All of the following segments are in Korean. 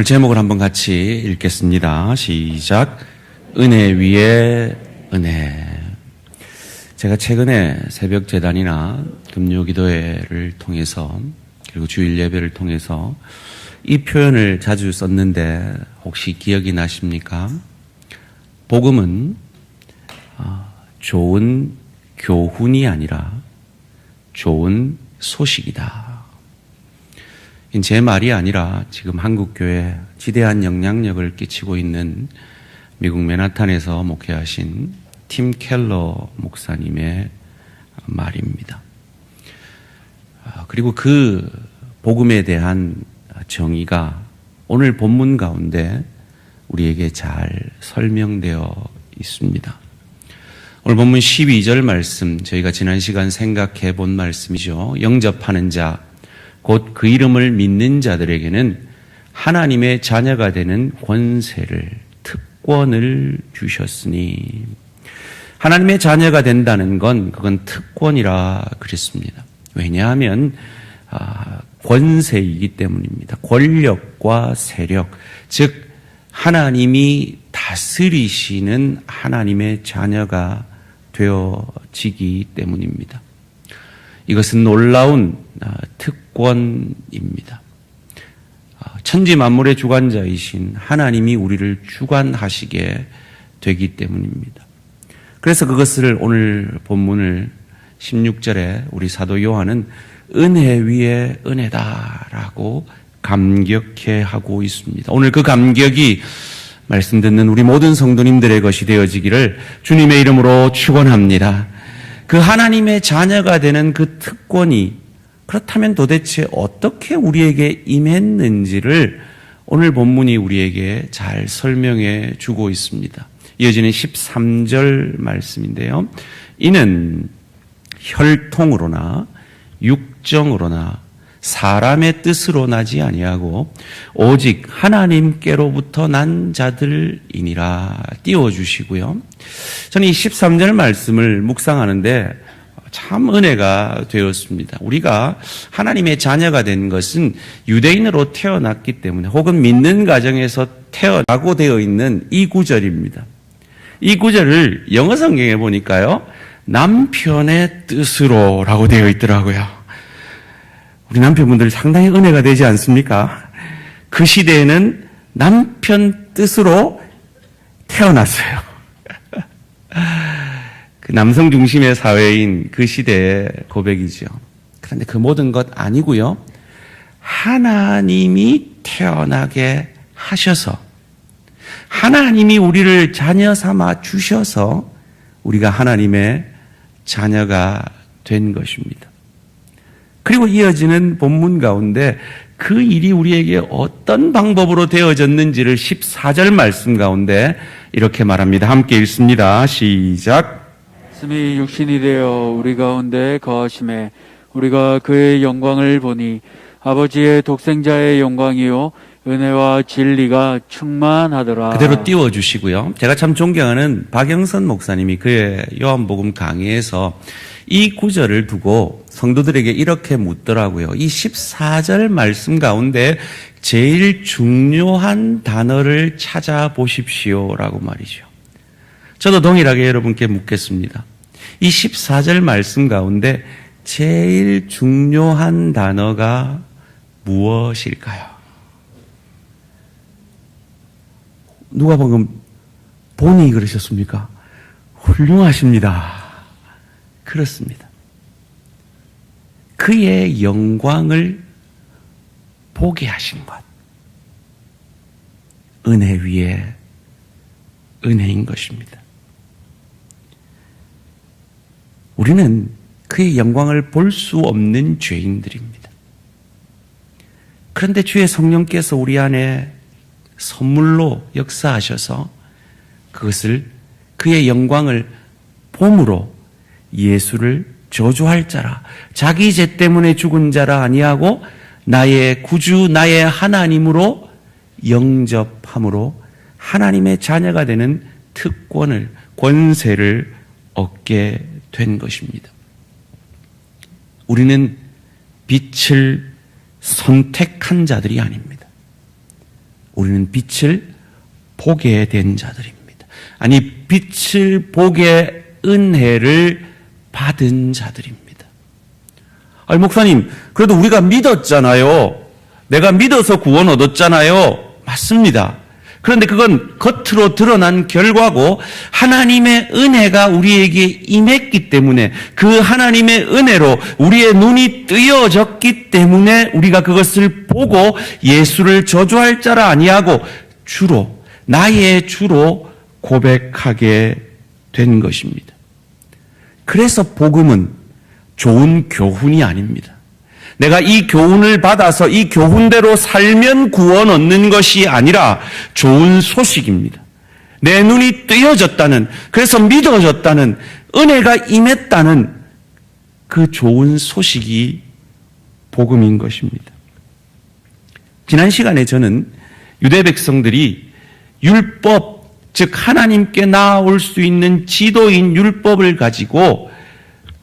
제목을 한번 같이 읽겠습니다. 시작. 은혜 위에 은혜. 제가 최근에 새벽 제단이나 금요 기도회를 통해서 그리고 주일 예배를 통해서 이 표현을 자주 썼는데 혹시 기억이 나십니까? 복음은 좋은 교훈이 아니라 좋은 소식이다. 제 말이 아니라 지금 한국교회에 지대한 영향력을 끼치고 있는 미국 맨하탄에서 목회하신 팀 켈러 목사님의 말입니다. 그리고 그 복음에 대한 정의가 오늘 본문 가운데 우리에게 잘 설명되어 있습니다. 오늘 본문 12절 말씀, 저희가 지난 시간 생각해 본 말씀이죠. 영접하는 자, 곧 그 이름을 믿는 자들에게는 하나님의 자녀가 되는 권세를, 특권을 주셨으니, 하나님의 자녀가 된다는 건 그건 특권이라 그랬습니다. 왜냐하면 권세이기 때문입니다. 권력과 세력, 즉 하나님이 다스리시는 하나님의 자녀가 되어지기 때문입니다. 이것은 놀라운 특권입니다. 천지 만물의 주관자이신 하나님이 우리를 주관하시게 되기 때문입니다. 그래서 그것을 오늘 본문을 16절에 우리 사도 요한은 은혜 위에 은혜다라고 감격해 하고 있습니다. 오늘 그 감격이 말씀 듣는 우리 모든 성도님들의 것이 되어지기를 주님의 이름으로 축원합니다. 그 하나님의 자녀가 되는 그 특권이 그렇다면 도대체 어떻게 우리에게 임했는지를 오늘 본문이 우리에게 잘 설명해 주고 있습니다. 이어지는 13절 말씀인데요. 이는 혈통으로나 육정으로나 사람의 뜻으로 나지 아니하고 오직 하나님께로부터 난 자들이니라 띄워주시고요. 저는 이 13절 말씀을 묵상하는데 참 은혜가 되었습니다. 우리가 하나님의 자녀가 된 것은 유대인으로 태어났기 때문에 혹은 믿는 가정에서 태어나고 되어 있는 이 구절입니다. 이 구절을 영어 성경에 보니까요, 남편의 뜻으로라고 되어 있더라고요. 우리 남편분들 상당히 은혜가 되지 않습니까? 그 시대에는 남편 뜻으로 태어났어요. 그 남성 중심의 사회인 그 시대의 고백이죠. 그런데 그 모든 것 아니고요. 하나님이 태어나게 하셔서, 하나님이 우리를 자녀 삼아 주셔서 우리가 하나님의 자녀가 된 것입니다. 그리고 이어지는 본문 가운데 그 일이 우리에게 어떤 방법으로 되어졌는지를 14절 말씀 가운데 이렇게 말합니다. 함께 읽습니다. 시작. 말씀이 육신이 되어 우리 가운데 거하심에 우리가 그의 영광을 보니 아버지의 독생자의 영광이요 은혜와 진리가 충만하더라. 그대로 띄워주시고요. 제가 참 존경하는 박영선 목사님이 그의 요한복음 강의에서 이 구절을 두고 성도들에게 이렇게 묻더라고요. 이 14절 말씀 가운데 제일 중요한 단어를 찾아보십시오라고 말이죠. 저도 동일하게 여러분께 묻겠습니다. 이 14절 말씀 가운데 제일 중요한 단어가 무엇일까요? 누가 방금 본인이 그러셨습니까? 훌륭하십니다. 그렇습니다. 그의 영광을 보게 하신 것. 은혜 위에 은혜인 것입니다. 우리는 그의 영광을 볼 수 없는 죄인들입니다. 그런데 주의 성령께서 우리 안에 선물로 역사하셔서 그것을, 그의 영광을 봄으로 예수를 저주할 자라, 자기 죄 때문에 죽은 자라 아니하고 나의 구주, 나의 하나님으로 영접함으로 하나님의 자녀가 되는 특권을, 권세를 얻게 된 것입니다. 우리는 빛을 선택한 자들이 아닙니다. 우리는 빛을 보게 된 자들입니다. 아니, 빛을 보게 은혜를 받은 자들입니다. 아니, 목사님, 그래도 우리가 믿었잖아요. 내가 믿어서 구원 얻었잖아요. 맞습니다. 그런데 그건 겉으로 드러난 결과고 하나님의 은혜가 우리에게 임했기 때문에 그 하나님의 은혜로 우리의 눈이 뜨여졌기 때문에 우리가 그것을 보고 예수를 저주할 자라 아니하고 주로, 나의 주로 고백하게 된 것입니다. 그래서 복음은 좋은 교훈이 아닙니다. 내가 이 교훈을 받아서 이 교훈대로 살면 구원 얻는 것이 아니라 좋은 소식입니다. 내 눈이 뜨여졌다는, 그래서 믿어졌다는, 은혜가 임했다는 그 좋은 소식이 복음인 것입니다. 지난 시간에 저는 유대 백성들이 율법, 즉 하나님께 나아올 수 있는 지도인 율법을 가지고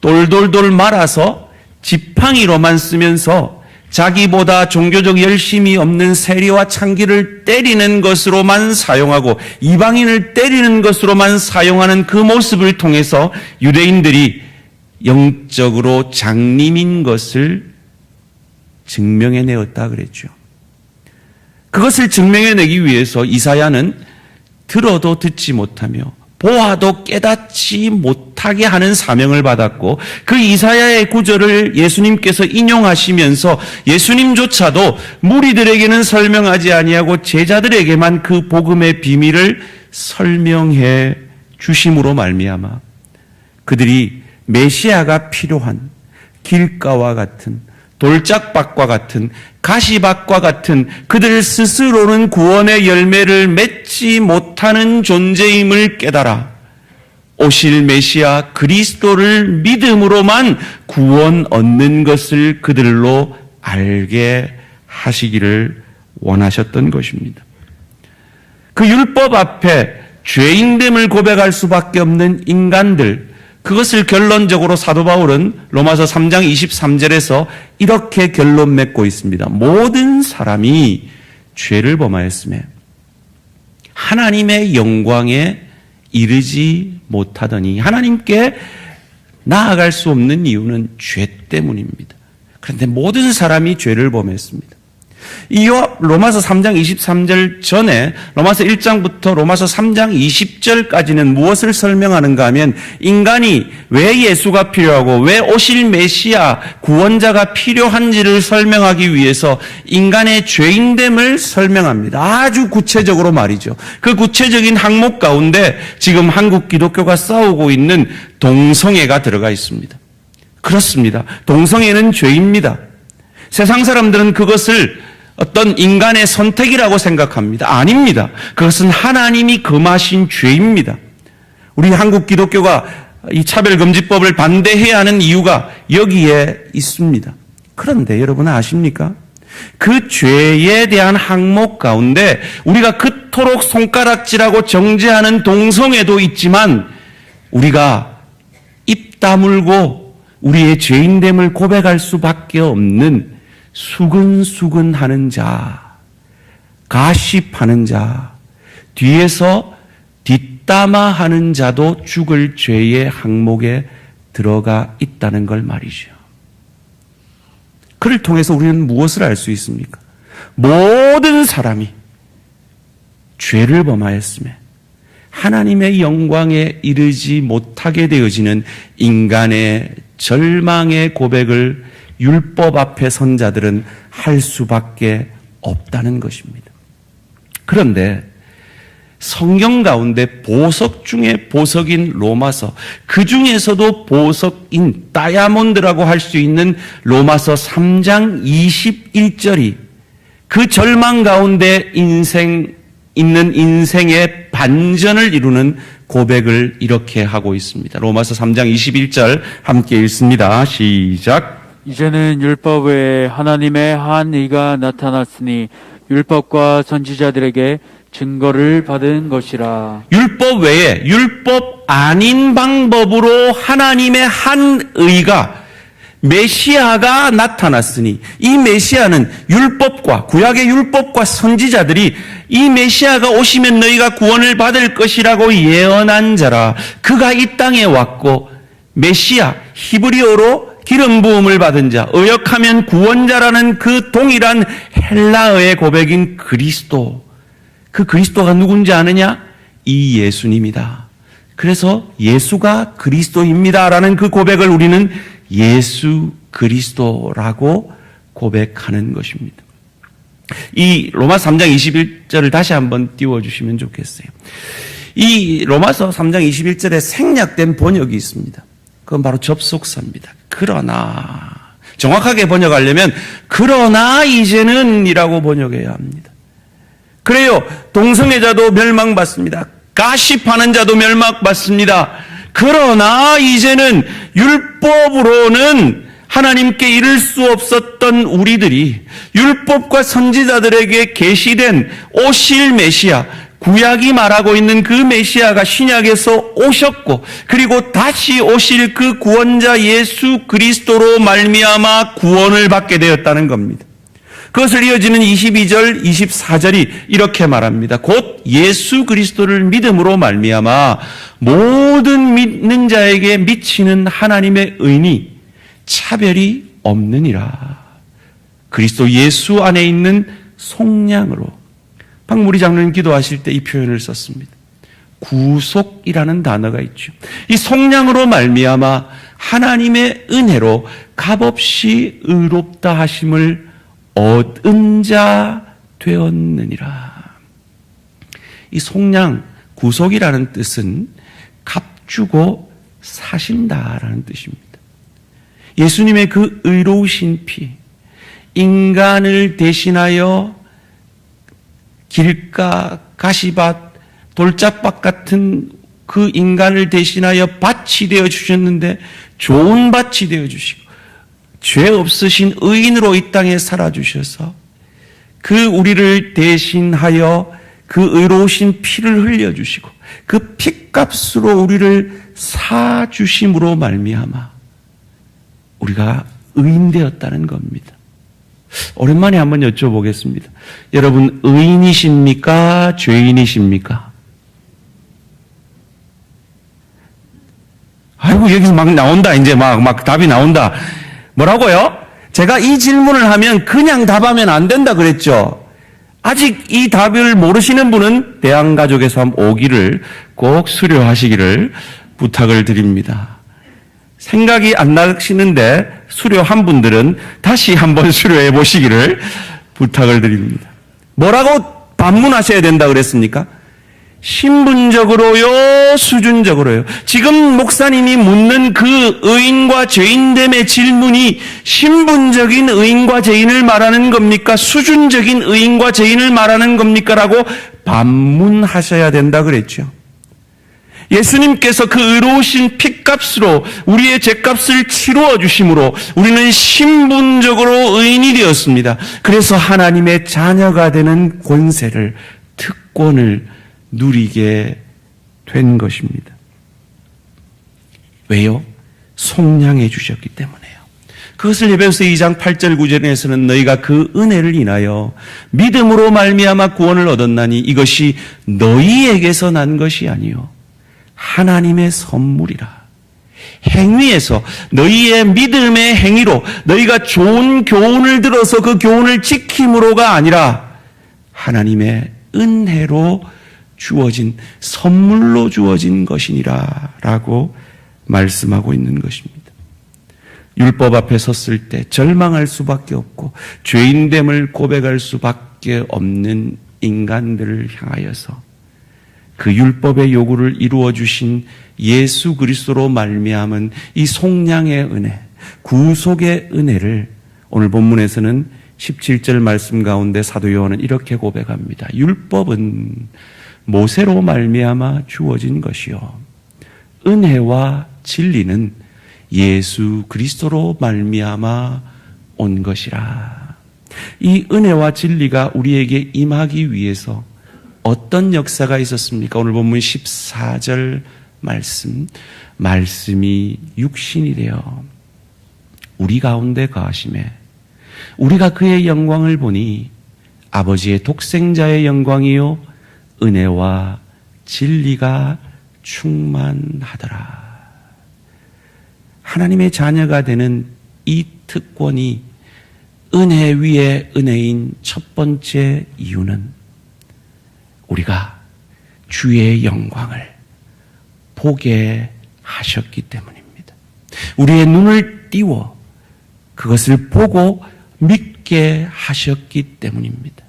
돌돌돌 말아서 지팡이로만 쓰면서 자기보다 종교적 열심이 없는 세리와 창기를 때리는 것으로만 사용하고 이방인을 때리는 것으로만 사용하는 그 모습을 통해서 유대인들이 영적으로 장님인 것을 증명해내었다 그랬죠. 그것을 증명해내기 위해서 이사야는 들어도 듣지 못하며 보아도 깨닫지 못하게 하는 사명을 받았고 그 이사야의 구절을 예수님께서 인용하시면서 예수님조차도 무리들에게는 설명하지 아니하고 제자들에게만 그 복음의 비밀을 설명해 주심으로 말미암아 그들이 메시아가 필요한 길가와 같은 돌짝밭과 같은 가시밭과 같은 그들 스스로는 구원의 열매를 맺지 못하는 존재임을 깨달아 오실 메시아 그리스도를 믿음으로만 구원 얻는 것을 그들로 알게 하시기를 원하셨던 것입니다. 그 율법 앞에 죄인됨을 고백할 수밖에 없는 인간들, 그것을 결론적으로 사도 바울은 로마서 3장 23절에서 이렇게 결론 맺고 있습니다. 모든 사람이 죄를 범하였으며 하나님의 영광에 이르지 못하더니 하나님께 나아갈 수 없는 이유는 죄 때문입니다. 그런데 모든 사람이 죄를 범했습니다. 이 로마서 3장 23절 전에 로마서 1장부터 로마서 3장 20절까지는 무엇을 설명하는가 하면 인간이 왜 예수가 필요하고 왜 오실 메시아 구원자가 필요한지를 설명하기 위해서 인간의 죄인됨을 설명합니다. 아주 구체적으로 말이죠. 그 구체적인 항목 가운데 지금 한국 기독교가 싸우고 있는 동성애가 들어가 있습니다. 그렇습니다. 동성애는 죄입니다. 세상 사람들은 그것을 어떤 인간의 선택이라고 생각합니다. 아닙니다. 그것은 하나님이 금하신 죄입니다. 우리 한국 기독교가 이 차별금지법을 반대해야 하는 이유가 여기에 있습니다. 그런데 여러분 아십니까? 그 죄에 대한 항목 가운데 우리가 그토록 손가락질하고 정죄하는 동성애도 있지만 우리가 입 다물고 우리의 죄인됨을 고백할 수밖에 없는 수근수근하는 자, 가십하는 자, 뒤에서 뒷담화하는 자도 죽을 죄의 항목에 들어가 있다는 걸 말이죠. 그를 통해서 우리는 무엇을 알 수 있습니까? 모든 사람이 죄를 범하였으며 하나님의 영광에 이르지 못하게 되어지는 인간의 절망의 고백을 율법 앞에 선 자들은 할 수밖에 없다는 것입니다. 그런데 성경 가운데 보석 중에 보석인 로마서, 그 중에서도 보석인 다이아몬드라고 할 수 있는 로마서 3장 21절이 그 절망 가운데 있는 인생의 반전을 이루는 고백을 이렇게 하고 있습니다. 로마서 3장 21절 함께 읽습니다. 시작. 이제는 율법 외에 하나님의 한 의가 나타났으니 율법과 선지자들에게 증거를 받은 것이라. 율법 외에 율법 아닌 방법으로 하나님의 한 의가 메시아가 나타났으니 이 메시아는 율법과 구약의 율법과 선지자들이 이 메시아가 오시면 너희가 구원을 받을 것이라고 예언한 자라. 그가 이 땅에 왔고 메시아 히브리어로 기름 부음을 받은 자, 의역하면 구원자라는 그 동일한 헬라어의 고백인 그리스도. 그 그리스도가 누군지 아느냐? 이 예수님이다. 그래서 예수가 그리스도입니다라는 그 고백을 우리는 예수 그리스도라고 고백하는 것입니다. 이 로마 3장 21절을 다시 한번 띄워주시면 좋겠어요. 이 로마서 3장 21절에 생략된 번역이 있습니다. 그건 바로 접속사입니다. 그러나, 정확하게 번역하려면 그러나 이제는 이라고 번역해야 합니다. 그래요. 동성애자도 멸망받습니다. 가십하는 자도 멸망받습니다. 그러나 이제는 율법으로는 하나님께 이를 수 없었던 우리들이 율법과 선지자들에게 계시된 오실 메시아, 구약이 말하고 있는 그 메시아가 신약에서 오셨고 그리고 다시 오실 그 구원자 예수 그리스도로 말미암아 구원을 받게 되었다는 겁니다. 그것을 이어지는 22절, 24절이 이렇게 말합니다. 곧 예수 그리스도를 믿음으로 말미암아 모든 믿는 자에게 미치는 하나님의 의니 차별이 없느니라. 그리스도 예수 안에 있는 속량으로. 방금 우리 장로님 기도하실 때 이 표현을 썼습니다. 구속이라는 단어가 있죠. 이 속량으로 말미암아 하나님의 은혜로 값없이 의롭다 하심을 얻은 자 되었느니라. 이 속량, 구속이라는 뜻은 값주고 사신다라는 뜻입니다. 예수님의 그 의로우신 피, 인간을 대신하여 길가, 가시밭, 돌짝밭 같은 그 인간을 대신하여 밭이 되어 주셨는데 좋은 밭이 되어 주시고 죄 없으신 의인으로 이 땅에 살아주셔서 그 우리를 대신하여 그 의로우신 피를 흘려주시고 그 피값으로 우리를 사주심으로 말미암아 우리가 의인되었다는 겁니다. 오랜만에 한번 여쭤보겠습니다. 여러분 의인이십니까? 죄인이십니까? 아이고 여기서 막 나온다. 이제 막 답이 나온다. 뭐라고요? 제가 이 질문을 하면 그냥 답하면 안 된다 그랬죠. 아직 이 답을 모르시는 분은 대한가족에서 한번 오기를 꼭 수료하시기를 부탁을 드립니다. 생각이 안 나시는데 수료한 분들은 다시 한번 수료해 보시기를 부탁을 드립니다. 뭐라고 반문하셔야 된다 그랬습니까? 신분적으로요, 수준적으로요. 지금 목사님이 묻는 그 의인과 죄인됨의 질문이 신분적인 의인과 죄인을 말하는 겁니까? 수준적인 의인과 죄인을 말하는 겁니까? 라고 반문하셔야 된다 그랬죠. 예수님께서 그 의로우신 피값으로 우리의 죄값을 치루어 주심으로 우리는 신분적으로 의인이 되었습니다. 그래서 하나님의 자녀가 되는 권세를, 특권을 누리게 된 것입니다. 왜요? 속량해 주셨기 때문에요. 그것을 에베소서 2장 8절 9절에서는 너희가 그 은혜를 인하여 믿음으로 말미암아 구원을 얻었나니 이것이 너희에게서 난 것이 아니요 하나님의 선물이라. 행위에서 너희의 믿음의 행위로 너희가 좋은 교훈을 들어서 그 교훈을 지킴으로가 아니라 하나님의 은혜로 주어진, 선물로 주어진 것이니라 라고 말씀하고 있는 것입니다. 율법 앞에 섰을 때 절망할 수밖에 없고 죄인됨을 고백할 수밖에 없는 인간들을 향하여서 그 율법의 요구를 이루어 주신 예수 그리스도로 말미암은 이 속량의 은혜, 구속의 은혜를 오늘 본문에서는 17절 말씀 가운데 사도 요한은 이렇게 고백합니다. 율법은 모세로 말미암아 주어진 것이요 은혜와 진리는 예수 그리스도로 말미암아 온 것이라. 이 은혜와 진리가 우리에게 임하기 위해서 어떤 역사가 있었습니까? 오늘 본문 14절 말씀이 육신이 되어 우리 가운데 거하심에 우리가 그의 영광을 보니 아버지의 독생자의 영광이요 은혜와 진리가 충만하더라. 하나님의 자녀가 되는 이 특권이 은혜 위에 은혜인 첫 번째 이유는 우리가 주의 영광을 보게 하셨기 때문입니다. 우리의 눈을 띄워 그것을 보고 믿게 하셨기 때문입니다.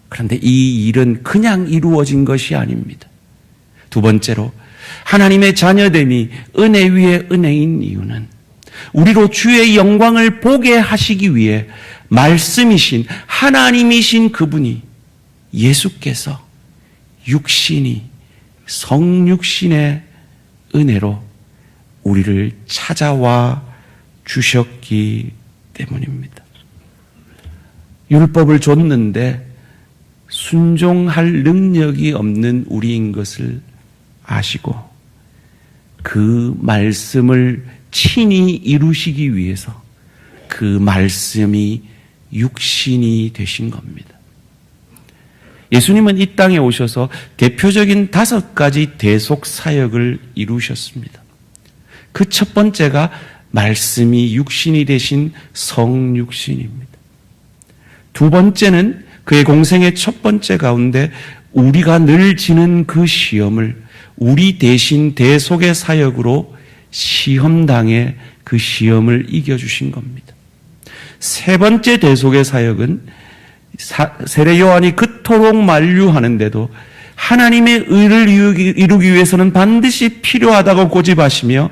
그런데 이 일은 그냥 이루어진 것이 아닙니다. 두 번째로 하나님의 자녀됨이 은혜 위에 은혜인 이유는 우리로 주의 영광을 보게 하시기 위해 말씀이신 하나님이신 그분이 예수께서 육신이 성육신의 은혜로 우리를 찾아와 주셨기 때문입니다. 율법을 줬는데 순종할 능력이 없는 우리인 것을 아시고 그 말씀을 친히 이루시기 위해서 그 말씀이 육신이 되신 겁니다. 예수님은 이 땅에 오셔서 대표적인 5가지 대속 사역을 이루셨습니다. 그 첫 번째가 말씀이 육신이 되신 성육신입니다. 두 번째는 그의 공생의 첫 번째 가운데 우리가 늘 지는 그 시험을 우리 대신 대속의 사역으로 시험당해 그 시험을 이겨주신 겁니다. 세 번째 대속의 사역은 세례 요한이 그토록 만류하는데도 하나님의 의를 이루기 위해서는 반드시 필요하다고 고집하시며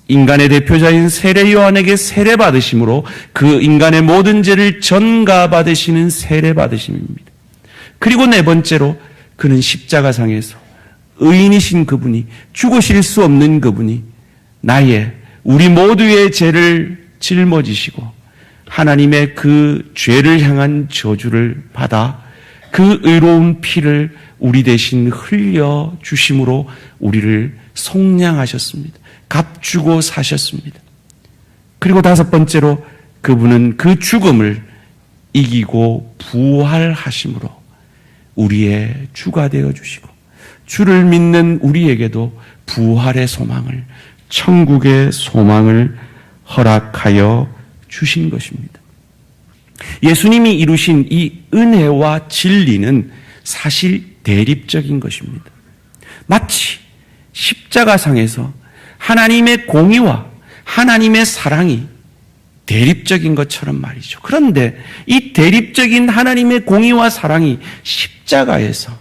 인간의 대표자인 세례 요한에게 세례 받으심으로 그 인간의 모든 죄를 전가받으시는 세례 받으심입니다. 그리고 네 번째로 그는 십자가상에서 의인이신 그분이 죽으실 수 없는 그분이 우리 모두의 죄를 짊어지시고 하나님의 그 죄를 향한 저주를 받아 그 의로운 피를 우리 대신 흘려 주심으로 우리를 속량하셨습니다. 값주고 사셨습니다. 그리고 다섯 번째로 그분은 그 죽음을 이기고 부활하심으로 우리의 주가 되어 주시고 주를 믿는 우리에게도 부활의 소망을, 천국의 소망을 허락하여 주신 것입니다. 예수님이 이루신 이 은혜와 진리는 사실 대립적인 것입니다. 마치 십자가상에서 하나님의 공의와 하나님의 사랑이 대립적인 것처럼 말이죠. 그런데 이 대립적인 하나님의 공의와 사랑이 십자가에서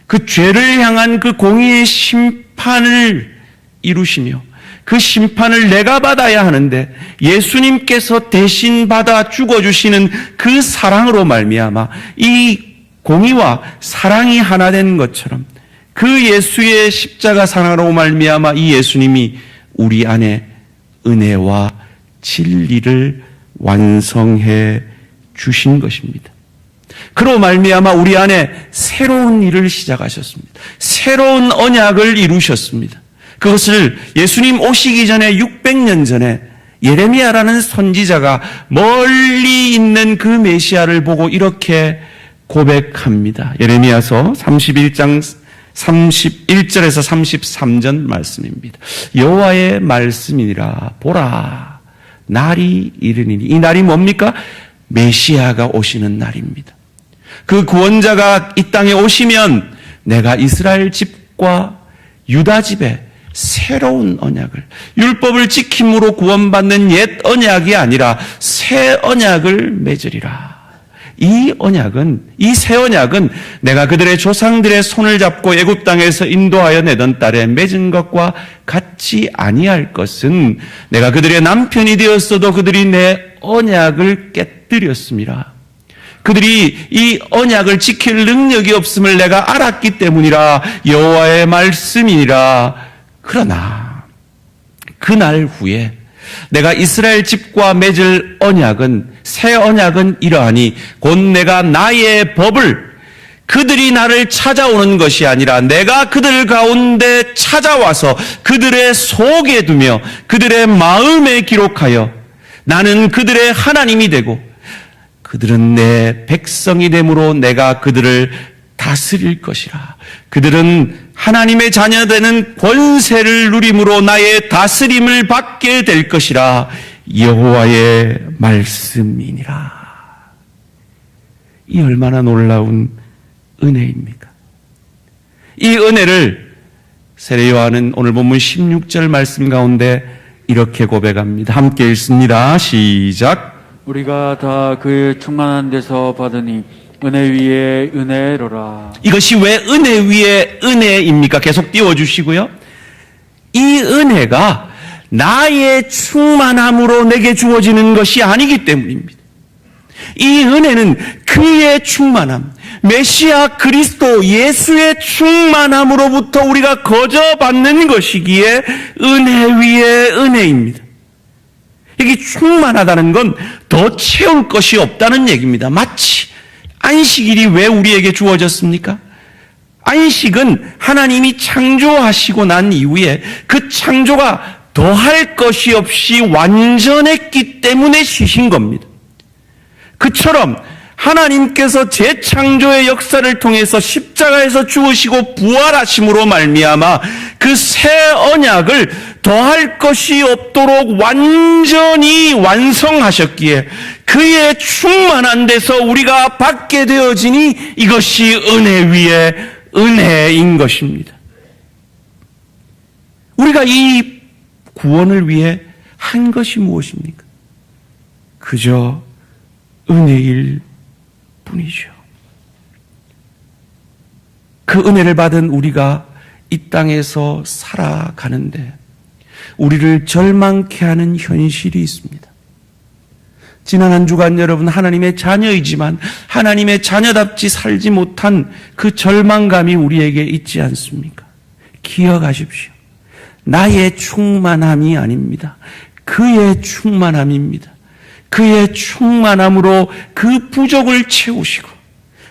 그 죄를 향한 그 공의의 심판을 이루시며 그 심판을 내가 받아야 하는데 예수님께서 대신 받아 죽어주시는 그 사랑으로 말미암아 이 공의와 사랑이 하나 된 것처럼 그 예수의 십자가 사랑으로 말미암아 이 예수님이 우리 안에 은혜와 진리를 완성해 주신 것입니다. 그로 말미암아 우리 안에 새로운 일을 시작하셨습니다. 새로운 언약을 이루셨습니다. 그것을 예수님 오시기 전에 600년 전에 예레미야라는 선지자가 멀리 있는 그 메시아를 보고 이렇게 고백합니다. 예레미야서 31장 31절에서 33절 말씀입니다. 여호와의 말씀이니라 보라 날이 이르니니. 이 날이 뭡니까? 메시아가 오시는 날입니다. 그 구원자가 이 땅에 오시면 내가 이스라엘 집과 유다 집에 새로운 언약을, 율법을 지킴으로 구원받는 옛 언약이 아니라 새 언약을 맺으리라. 이 새 언약은 내가 그들의 조상들의 손을 잡고 애굽 땅에서 인도하여 내던 딸에 맺은 것과 같지 아니할 것은 내가 그들의 남편이 되었어도 그들이 내 언약을 깨뜨렸음이라. 그들이 이 언약을 지킬 능력이 없음을 내가 알았기 때문이라. 여호와의 말씀이니라. 그러나 그날 후에 내가 이스라엘 집과 맺을 언약은, 새 언약은 이러하니 곧 내가 나의 법을 그들이 나를 찾아오는 것이 아니라 내가 그들 가운데 찾아와서 그들의 속에 두며 그들의 마음에 기록하여 나는 그들의 하나님이 되고 그들은 내 백성이 되므로 내가 그들을 다스릴 것이라. 그들은 하나님의 자녀되는 권세를 누림으로 나의 다스림을 받게 될 것이라. 여호와의 말씀이니라. 이 얼마나 놀라운 은혜입니까? 이 은혜를 세례 요한은 오늘 본문 16절 말씀 가운데 이렇게 고백합니다. 함께 읽습니다. 시작. 우리가 다 그의 충만한 데서 받으니 은혜 위에 은혜로라. 이것이 왜 은혜 위에 은혜입니까? 계속 띄워주시고요. 이 은혜가 나의 충만함으로 내게 주어지는 것이 아니기 때문입니다. 이 은혜는 그의 충만함, 메시아 그리스도 예수의 충만함으로부터 우리가 거저받는 것이기에 은혜 위에 은혜입니다. 이게 충만하다는 건 더 채울 것이 없다는 얘기입니다. 마치 안식일이 왜 우리에게 주어졌습니까? 안식은 하나님이 창조하시고 난 이후에 그 창조가 더할 것이 없이 완전했기 때문에 쉬신 겁니다. 그처럼 하나님께서 재창조의 역사를 통해서 십자가에서 죽으시고 부활하심으로 말미암아 그 새 언약을 더할 것이 없도록 완전히 완성하셨기에 그의 충만한 데서 우리가 받게 되어지니 이것이 은혜 위에 은혜인 것입니다. 우리가 이 구원을 위해 한 것이 무엇입니까? 그저 은혜일 뿐이죠. 그 은혜를 받은 우리가 이 땅에서 살아가는데 우리를 절망케 하는 현실이 있습니다. 지난 한 주간 여러분 하나님의 자녀이지만 하나님의 자녀답지 살지 못한 그 절망감이 우리에게 있지 않습니까? 기억하십시오. 나의 충만함이 아닙니다. 그의 충만함입니다. 그의 충만함으로 그 부족을 채우시고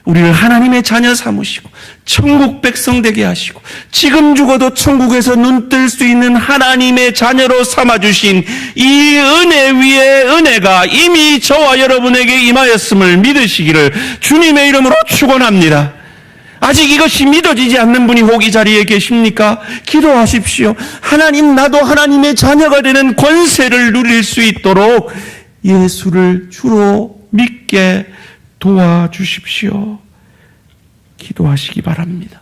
우리를 하나님의 자녀 삼으시고 천국 백성 되게 하시고 지금 죽어도 천국에서 눈 뜰 수 있는 하나님의 자녀로 삼아주신 이 은혜 위에 은혜가 이미 저와 여러분에게 임하였음을 믿으시기를 주님의 이름으로 축원합니다. 아직 이것이 믿어지지 않는 분이 혹 이 자리에 계십니까? 기도하십시오. 하나님, 나도 하나님의 자녀가 되는 권세를 누릴 수 있도록 예수를 주로 믿게 도와주십시오. 기도하시기 바랍니다.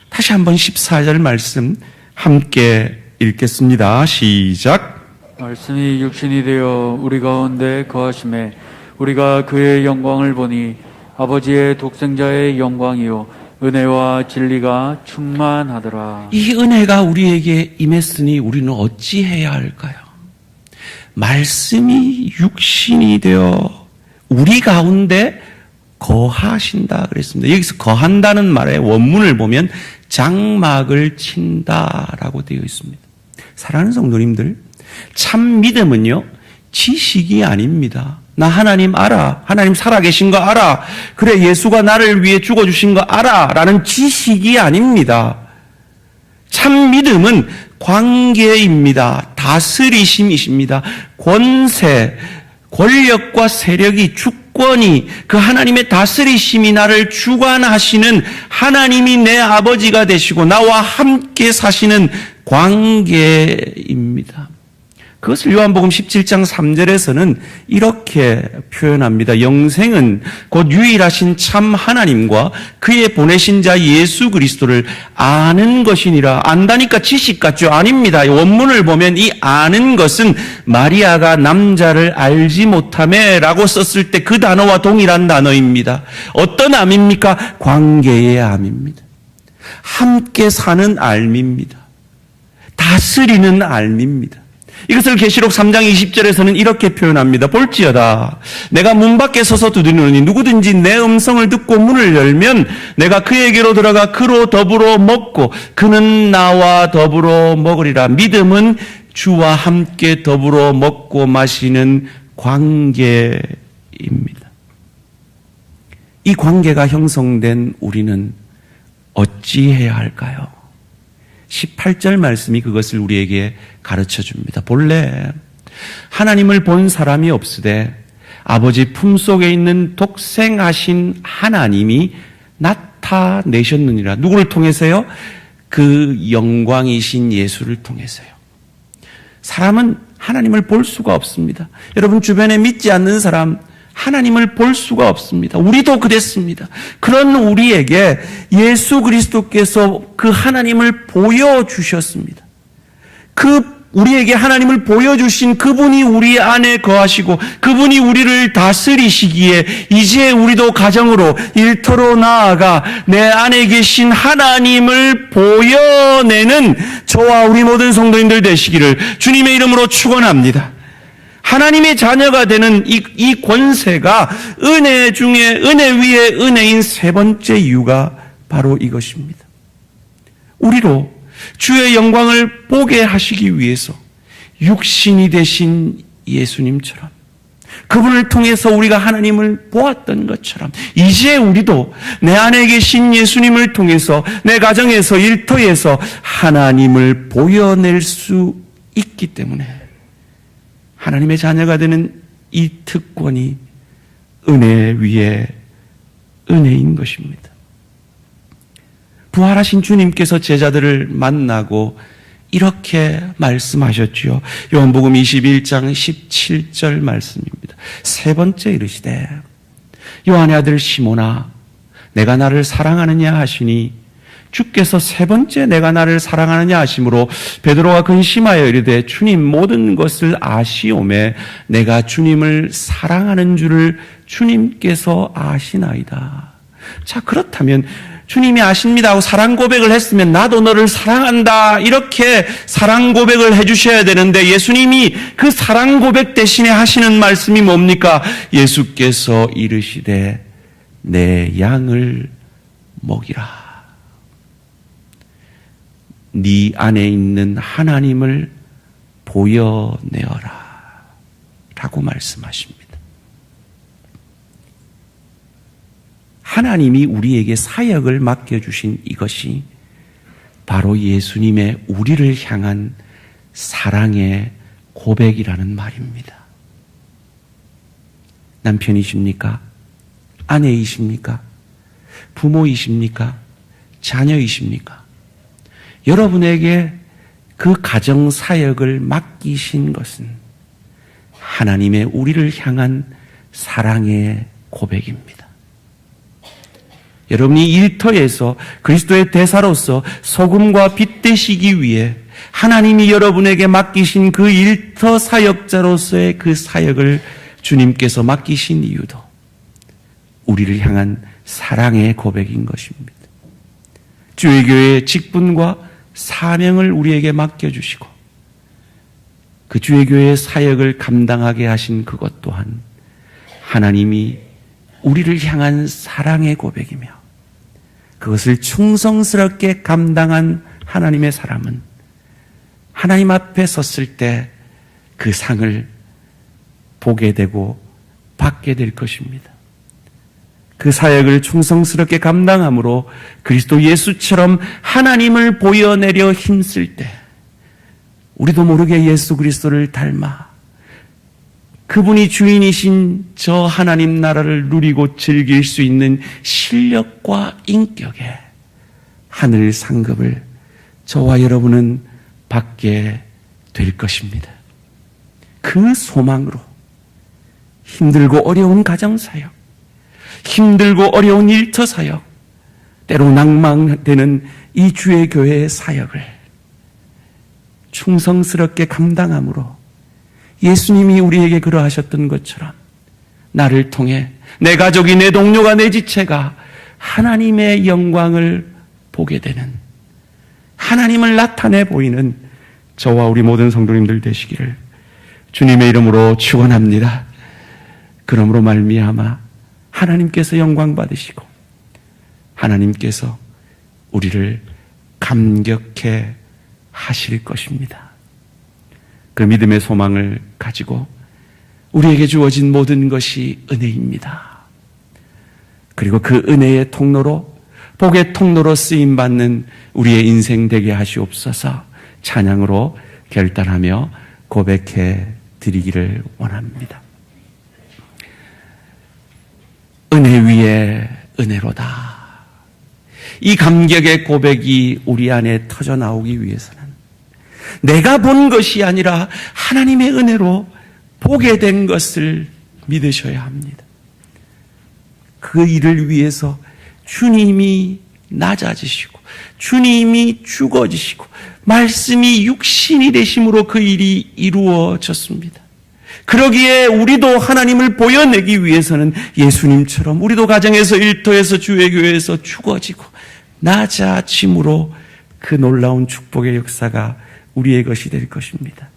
다시 한번 14절 말씀 함께 읽겠습니다. 시작. 말씀이 육신이 되어 우리 가운데 거하심에 우리가 그의 영광을 보니 아버지의 독생자의 영광이요 은혜와 진리가 충만하더라. 이 은혜가 우리에게 임했으니 우리는 어찌해야 할까요? 말씀이 육신이 되어 우리 가운데 거하신다 그랬습니다. 여기서 거한다는 말의 원문을 보면 장막을 친다라고 되어 있습니다. 사랑하는 성도님들, 참 믿음은요 지식이 아닙니다. 나 하나님 알아. 하나님 살아계신 거 알아. 그래, 예수가 나를 위해 죽어주신 거 알아. 라는 지식이 아닙니다. 참 믿음은 관계입니다. 다스리심이십니다. 권세, 권력과 세력이, 주권이, 그 하나님의 다스리심이 나를 주관하시는 하나님이 내 아버지가 되시고 나와 함께 사시는 관계입니다. 그것을 요한복음 17장 3절에서는 이렇게 표현합니다. 영생은 곧 유일하신 참 하나님과 그의 보내신 자 예수 그리스도를 아는 것이니라. 안다니까 지식 같죠? 아닙니다. 원문을 보면 이 아는 것은 마리아가 남자를 알지 못하매 라고 썼을 때 그 단어와 동일한 단어입니다. 어떤 암입니까? 관계의 암입니다. 함께 사는 알미입니다. 다스리는 알미입니다. 이것을 계시록 3장 20절에서는 이렇게 표현합니다. 볼지어다 내가 문 밖에 서서 두드리노니 누구든지 내 음성을 듣고 문을 열면 내가 그에게로 들어가 그로 더불어 먹고 그는 나와 더불어 먹으리라. 믿음은 주와 함께 더불어 먹고 마시는 관계입니다. 이 관계가 형성된 우리는 어찌해야 할까요? 18절 말씀이 그것을 우리에게 가르쳐 줍니다. 본래 하나님을 본 사람이 없으되 아버지 품속에 있는 독생하신 하나님이 나타내셨느니라. 누구를 통해서요? 그 영광이신 예수를 통해서요. 사람은 하나님을 볼 수가 없습니다. 여러분 주변에 믿지 않는 사람 하나님을 볼 수가 없습니다. 우리도 그랬습니다. 그런 우리에게 예수 그리스도께서 그 하나님을 보여주셨습니다. 우리에게 하나님을 보여주신 그분이 우리 안에 거하시고 그분이 우리를 다스리시기에 이제 우리도 가정으로 일터로 나아가 내 안에 계신 하나님을 보여내는 저와 우리 모든 성도님들 되시기를 주님의 이름으로 축원합니다. 하나님의 자녀가 되는 이 권세가 은혜 중에 은혜 위에 은혜인 세 번째 이유가 바로 이것입니다. 우리로 주의 영광을 보게 하시기 위해서 육신이 되신 예수님처럼 그분을 통해서 우리가 하나님을 보았던 것처럼 이제 우리도 내 안에 계신 예수님을 통해서 내 가정에서 일터에서 하나님을 보여낼 수 있기 때문에 하나님의 자녀가 되는 이 특권이 은혜 위에 은혜인 것입니다. 부활하신 주님께서 제자들을 만나고 이렇게 말씀하셨지요. 요한복음 21장 17절 말씀입니다. 세 번째 이르시되 요한의 아들 시몬아 내가 나를 사랑하느냐 하시니 주께서 세 번째 내가 나를 사랑하느냐 하심으로 베드로가 근심하여 이르되 주님 모든 것을 아시오매 내가 주님을 사랑하는 줄을 주님께서 아시나이다. 자, 그렇다면 주님이 아십니다 하고 사랑 고백을 했으면 나도 너를 사랑한다 이렇게 사랑 고백을 해주셔야 되는데 예수님이 그 사랑 고백 대신에 하시는 말씀이 뭡니까? 예수께서 이르시되 내 양을 먹이라. 네 안에 있는 하나님을 보여내어라 라고 말씀하십니다. 하나님이 우리에게 사역을 맡겨주신 이것이 바로 예수님의 우리를 향한 사랑의 고백이라는 말입니다. 남편이십니까? 아내이십니까? 부모이십니까? 자녀이십니까? 여러분에게 그 가정 사역을 맡기신 것은 하나님의 우리를 향한 사랑의 고백입니다. 여러분이 일터에서 그리스도의 대사로서 소금과 빛 되시기 위해 하나님이 여러분에게 맡기신 그 일터 사역자로서의 그 사역을 주님께서 맡기신 이유도 우리를 향한 사랑의 고백인 것입니다. 주의 교회의 직분과 사명을 우리에게 맡겨주시고 그 주의 교회의 사역을 감당하게 하신 그것 또한 하나님이 우리를 향한 사랑의 고백이며 그것을 충성스럽게 감당한 하나님의 사람은 하나님 앞에 섰을 때 그 상을 보게 되고 받게 될 것입니다. 그 사역을 충성스럽게 감당함으로 그리스도 예수처럼 하나님을 보여내려 힘쓸 때 우리도 모르게 예수 그리스도를 닮아 그분이 주인이신 저 하나님 나라를 누리고 즐길 수 있는 실력과 인격에 하늘 상급을 저와 여러분은 받게 될 것입니다. 그 소망으로 힘들고 어려운 가정사역, 힘들고 어려운 일터사역, 때로 낭망되는 이 주의 교회의 사역을 충성스럽게 감당함으로 예수님이 우리에게 그러하셨던 것처럼 나를 통해 내 가족이, 내 동료가, 내 지체가 하나님의 영광을 보게 되는 하나님을 나타내 보이는 저와 우리 모든 성도님들 되시기를 주님의 이름으로 축원합니다. 그러므로 말미암아 하나님께서 영광 받으시고 하나님께서 우리를 감격해 하실 것입니다. 그 믿음의 소망을 가지고 우리에게 주어진 모든 것이 은혜입니다. 그리고 그 은혜의 통로로 복의 통로로 쓰임받는 우리의 인생 되게 하시옵소서. 찬양으로 결단하며 고백해 드리기를 원합니다. 은혜 위에 은혜로다. 이 감격의 고백이 우리 안에 터져 나오기 위해서는 내가 본 것이 아니라 하나님의 은혜로 보게 된 것을 믿으셔야 합니다. 그 일을 위해서 주님이 낮아지시고 주님이 죽어지시고 말씀이 육신이 되심으로 그 일이 이루어졌습니다. 그러기에 우리도 하나님을 보여내기 위해서는 예수님처럼 우리도 가정에서 일터에서 주의 교회에서 죽어지고 낮아짐으로 그 놀라운 축복의 역사가 우리의 것이 될 것입니다.